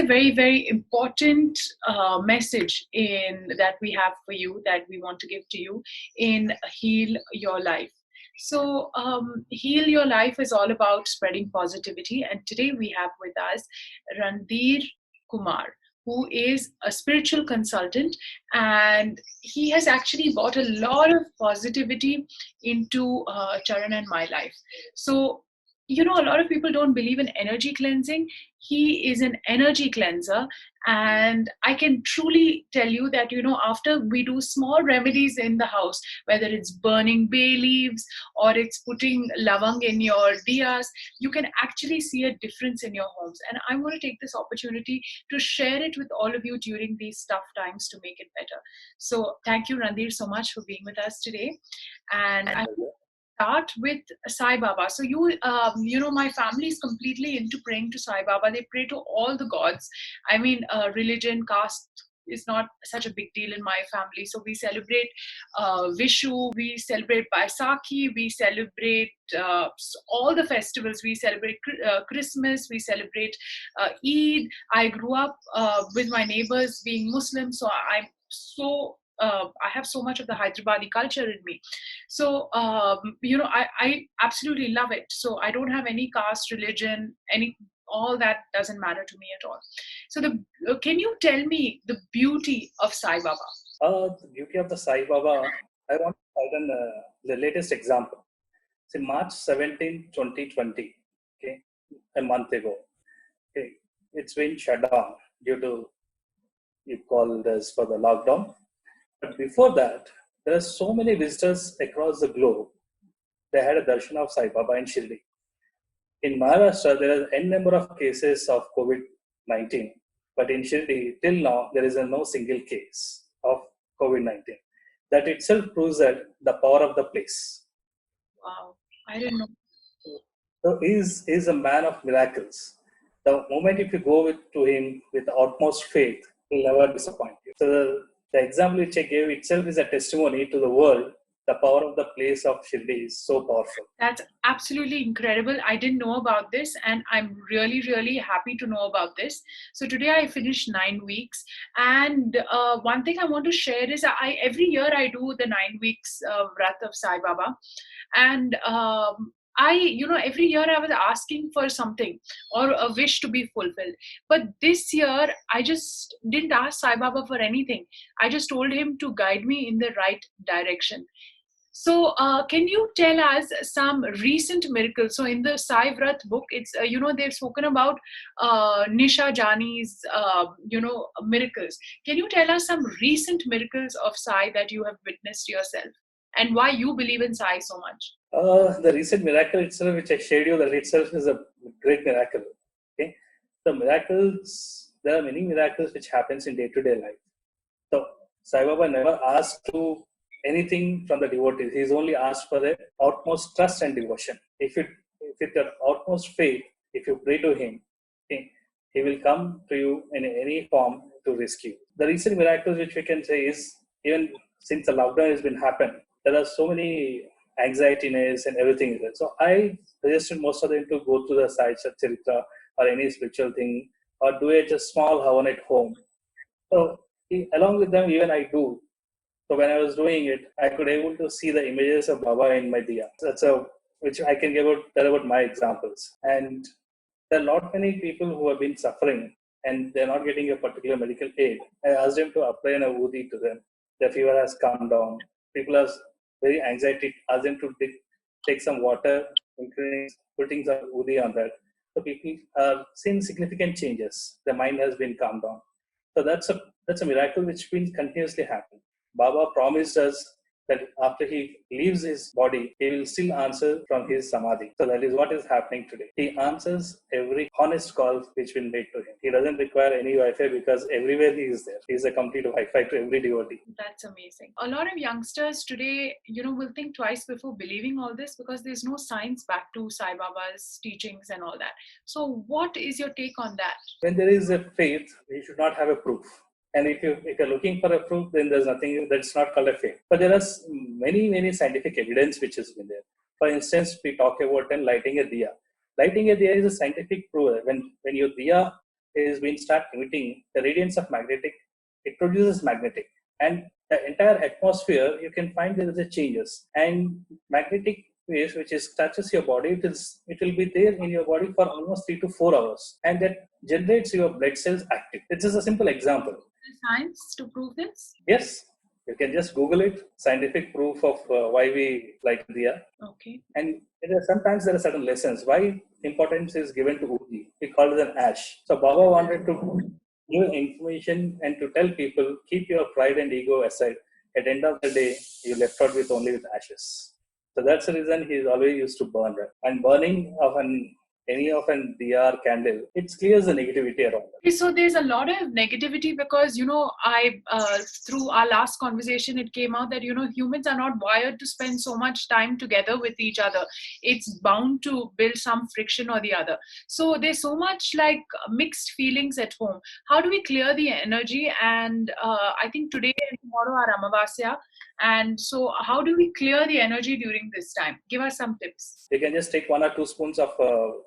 a very, very important message in that we have for you, that we want to give to you in Heal Your Life. So, Heal Your Life is all about spreading positivity. And today we have with us Ranadheer Kumar, who is a spiritual consultant, and he has actually brought a lot of positivity into Charan and my life. So, a lot of people don't believe in energy cleansing. He is an energy cleanser, and I can truly tell you that, after we do small remedies in the house, whether it's burning bay leaves or it's putting lavang in your diyas, you can actually see a difference in your homes. And I want to take this opportunity to share it with all of you during these tough times to make it better. So thank you, Ranadheer, so much for being with us today. And I start with Sai Baba. So my family is completely into praying to Sai Baba. They pray to all the gods. I mean, religion, caste is not such a big deal in my family. So we celebrate Vishu, we celebrate Baisakhi, we celebrate all the festivals. We celebrate Christmas, we celebrate Eid. I grew up with my neighbors being Muslim, so I have so much of the Hyderabadi culture in me. So, I absolutely love it. So I don't have any caste, religion, all that doesn't matter to me at all. So can you tell me the beauty of Sai Baba? The beauty of the Sai Baba, I want to cite the latest example. See, March 17, 2020, okay, a month ago, okay, it's been shut down due to, you call this for the lockdown. But before that, there are so many visitors across the globe. They had a darshan of Sai Baba in Shirdi. In Maharashtra, there are n number of cases of COVID-19. But in Shirdi, till now, there is no single case of COVID-19. That itself proves that the power of the place. Wow, I didn't know. So he is a man of miracles. The moment if you go to him with the utmost faith, he'll never disappoint you. So the example which I gave itself is a testimony to the world. The power of the place of Shirdi is so powerful. That's absolutely incredible. I didn't know about this, and I'm really, really happy to know about this. So today I finished 9 weeks, and one thing I want to share is every year I do the 9 weeks Vrat of Sai Baba, and every year I was asking for something or a wish to be fulfilled. But this year, I just didn't ask Sai Baba for anything. I just told him to guide me in the right direction. So, can you tell us some recent miracles? So, in the Sai Vrat book, it's they've spoken about Nisha Jani's miracles. Can you tell us some recent miracles of Sai that you have witnessed yourself, and why you believe in Sai so much? The recent miracle itself, which I shared you, that itself is a great miracle. Okay, the miracles, there are many miracles which happens in day-to-day life. So Sai Baba never asked to anything from the devotees. He's only asked for the utmost trust and devotion. If with your utmost faith, if you pray to him, okay, he will come to you in any form to rescue. The recent miracles which we can say is, even since the lockdown has been happened, there are so many anxietiness and everything. So I suggested most of them to go to the Sai Charitra or any spiritual thing, or do a just small havan at home. So along with them, even I do. So when I was doing it, I could able to see the images of Baba in my diya. Which I can tell about my examples. And there are not many people who have been suffering and they're not getting a particular medical aid. I asked them to apply an udi to them. The fever has come down. People are very anxiety. Asked them to take some water, putting some udi on that. So people are seeing significant changes. The mind has been calmed down. So that's a miracle which will continuously happen. Baba promised us that after he leaves his body, he will still answer from his samadhi. So that is what is happening today. He answers every honest call which will made to him. He doesn't require any Wi-Fi because everywhere he is there. He is a complete Wi-Fi to every devotee. That's amazing. A lot of youngsters today, will think twice before believing all this because there's no science back to Sai Baba's teachings and all that. So what is your take on that? When there is a faith, we should not have a proof. And if you're looking for a proof, then there's nothing that's not called a faith. But there are many scientific evidence which has been there. For instance, we talk about lighting a diya. Lighting a diya is a scientific proof. When your diya is when start emitting the radiance of magnetic, it produces magnetic, and the entire atmosphere you can find there is a changes, and magnetic waves which is touches your body, it will be there in your body for almost 3 to 4 hours, and that generates your blood cells active. It's just a simple example. Science to prove this? Yes, you can just Google it. Scientific proof of why we like Diya. Okay. And sometimes there are certain lessons. Why importance is given to Uji. We call it an ash. So Baba wanted to give information and to tell people, keep your pride and ego aside. At the end of the day, you left out with only with ashes. So that's the reason he is always used to burn. Right? And burning of any of an diya or candle, it clears the negativity around it. Okay, so there's a lot of negativity because I through our last conversation it came out that humans are not wired to spend so much time together with each other. It's bound to build some friction or the other. So there's so much like mixed feelings at home. How do we clear the energy? And I think today and tomorrow are Amavasya. And so how do we clear the energy during this time? Give us some tips. You can just take 1 or 2 spoons of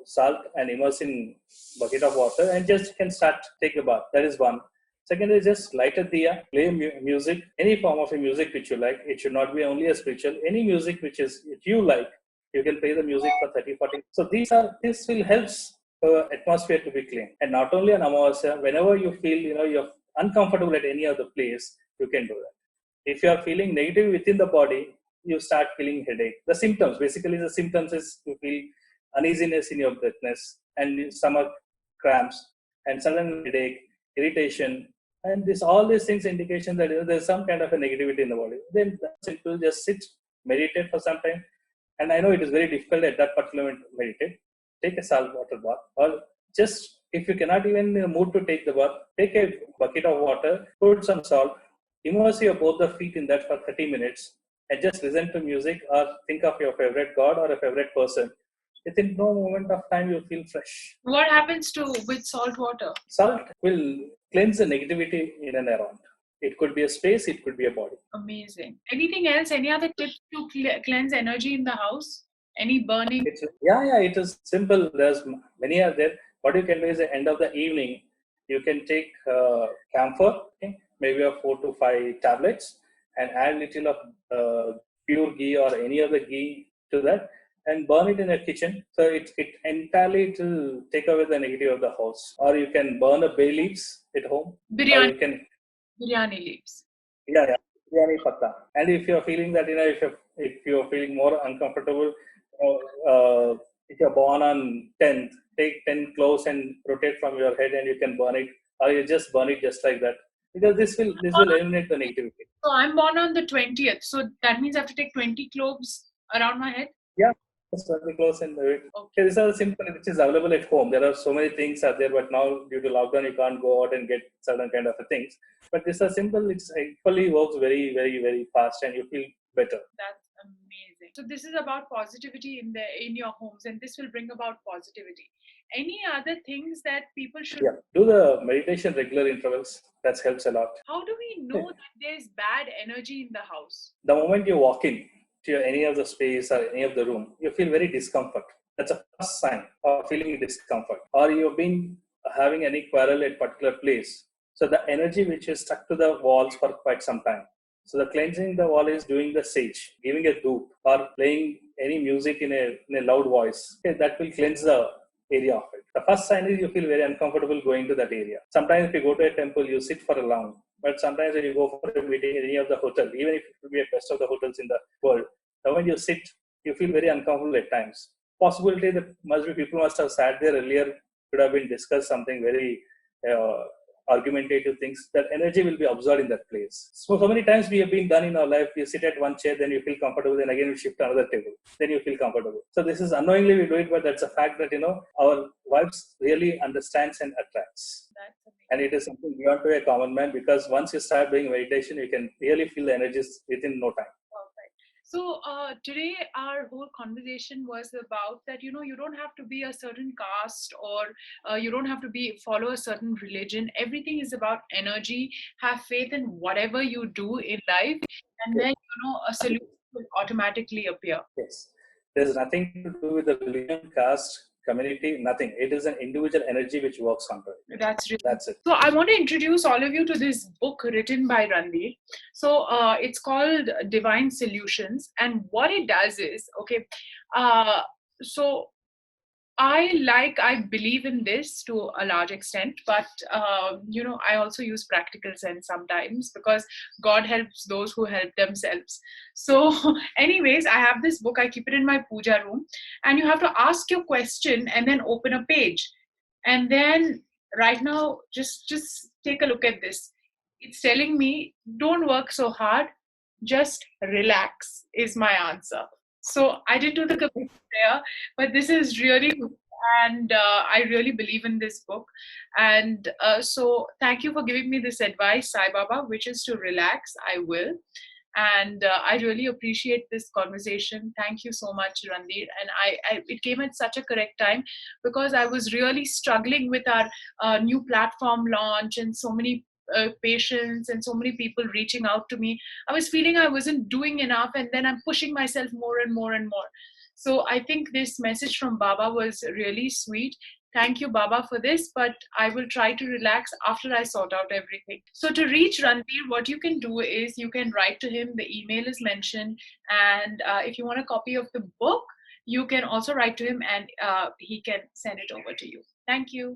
salt and immerse in bucket of water and just can start take a bath. That is one. Second is just light a diya, play music, any form of a music which you like. It should not be only a spiritual. Any music which you like, you can play the music for 30, 40. So this will help atmosphere to be clean. And not only on Amavasya, whenever you feel you're uncomfortable at any other place, you can do that. If you are feeling negative within the body, you start feeling headache. The symptoms, basically the symptoms is you feel uneasiness in your breathness and stomach cramps and sudden headache, irritation, and all these things indication that there's some kind of a negativity in the body. Then that's simple, just sit, meditate for some time. And I know it is very difficult at that particular moment to meditate. Take a salt water bath, or just if you cannot even in the mood to take the bath, take a bucket of water, put some salt, immerse your both the feet in that for 30 minutes and just listen to music or think of your favorite god or a favorite person. Within no moment of time, you feel fresh. What happens with salt water? Salt will cleanse the negativity in and around. It could be a space, it could be a body. Amazing. Anything else? Any other tips to cleanse energy in the house? Any burning? It is simple. There's many are there. What you can do is at the end of the evening, you can take camphor, okay, maybe 4 to 5 tablets, and add little of pure ghee or any other ghee to that, and burn it in a kitchen. So it entirely will take away the negative of the house. Or you can burn a bay leaves at home. Biryani. Or you can biryani leaves. Yeah, biryani patta. And if you're feeling that if you're feeling more uncomfortable, if you're born on 10th, take 10 cloves and rotate from your head, and you can burn it, or you just burn it just like that, because this will eliminate the negativity. So I'm born on the 20th. So that means I have to take 20 cloves around my head? Yeah, just 20 cloves and do it. Okay, these are simple, which is available at home. There are so many things out there, but now due to lockdown, you can't go out and get certain kind of things. But these are simple. It equally works very, very, very fast, and you feel better. That's amazing. So this is about positivity in your homes, and this will bring about positivity. Any other things that people should do the meditation regular intervals. That helps a lot. How do we know that there is bad energy in the house? The moment you walk in to any of the space or any of the room, you feel very discomfort. That's a first sign of feeling discomfort. Or you've been having any quarrel at particular place. So the energy which is stuck to the walls for quite some time. So the cleansing the wall is doing the sage, giving a dhoop, or playing any music in a loud voice. Okay, that will cleanse the area of it. The first sign is you feel very uncomfortable going to that area. Sometimes if you go to a temple, you sit for a long. But sometimes when you go for a meeting in any of the hotel, even if it will be a best of the hotels in the world, the when you sit, you feel very uncomfortable at times. Possibility that people must have sat there earlier, could have been discussed something very argumentative things. That energy will be absorbed in that place. So many times we have been done in our life. You sit at one chair, then you feel comfortable, then again you shift to another table, then you feel comfortable. So this is unknowingly we do it, but that's a fact that our wives really understands and attracts. And it is something beyond to a common man, because once you start doing meditation, you can really feel the energies within no time. So today our whole conversation was about that, you don't have to be a certain caste, or you don't have to follow a certain religion. Everything is about energy. Have faith in whatever you do in life, and then, a solution will automatically appear. Yes. There's nothing to do with the religion, caste, community, nothing. It is an individual energy which works on it. That's really. That's it. So I want to introduce all of you to this book written by Ranadheer. So it's called Divine Solutions, and what it does is, okay, so I believe in this to a large extent, but I also use practical sense sometimes, because God helps those who help themselves. So, anyways, I have this book. I keep it in my puja room, and you have to ask your question and then open a page, and then right now, just take a look at this. It's telling me, don't work so hard, just relax is my answer. So I didn't do the complete prayer, but this is really good. And I really believe in this book. And so thank you for giving me this advice, Sai Baba, which is to relax. I will. And I really appreciate this conversation. Thank you so much, Ranadheer. And it came at such a correct time, because I was really struggling with our new platform launch, and so many patients and so many people reaching out to me. I was feeling I wasn't doing enough, and then I'm pushing myself more and more and more. So I think this message from Baba was really sweet. Thank you, Baba, for this, but I will try to relax after I sort out everything. So to reach Ranadheer, what you can do is you can write to him. The email is mentioned. And if you want a copy of the book, you can also write to him, and he can send it over to you. Thank you.